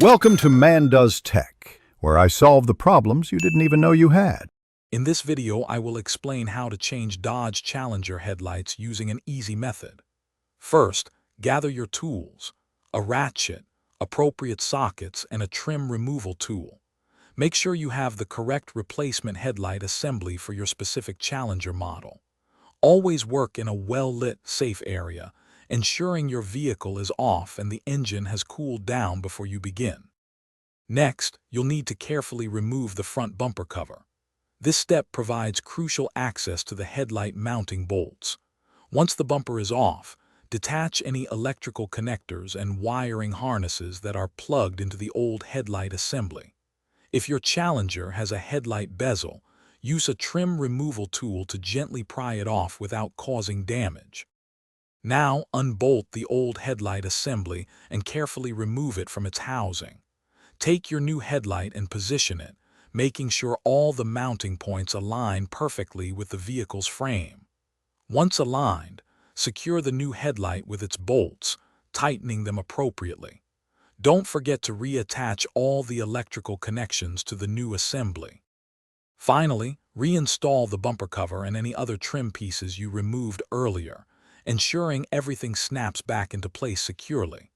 Welcome to Man Does Tech, where I solve the problems you didn't even know you had. In this video, I will explain how to change Dodge Challenger headlights using an easy method. First, gather your tools: a ratchet, appropriate sockets, and a trim removal tool. Make sure you have the correct replacement headlight assembly for your specific Challenger model. Always work in a well-lit, safe area, ensuring your vehicle is off and the engine has cooled down before you begin. Next, you'll need to carefully remove the front bumper cover. This step provides crucial access to the headlight mounting bolts. Once the bumper is off, detach any electrical connectors and wiring harnesses that are plugged into the old headlight assembly. If your Challenger has a headlight bezel, use a trim removal tool to gently pry it off without causing damage. Now unbolt the old headlight assembly and carefully remove it from its housing. Take your new headlight and position it, making sure all the mounting points align perfectly with the vehicle's frame. Once aligned, secure the new headlight with its bolts, tightening them appropriately. Don't forget to reattach all the electrical connections to the new assembly. Finally, reinstall the bumper cover and any other trim pieces you removed earlier, ensuring everything snaps back into place securely.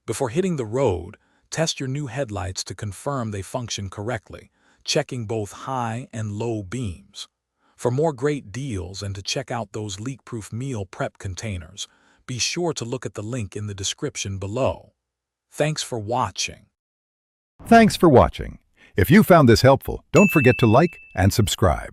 Before hitting the road, test your new headlights to confirm they function correctly, checking both high and low beams. For more great deals and to check out those leak-proof meal prep containers, be sure to look at the link in the description below. Thanks for watching. Thanks for watching. If you found this helpful, don't forget to like and subscribe.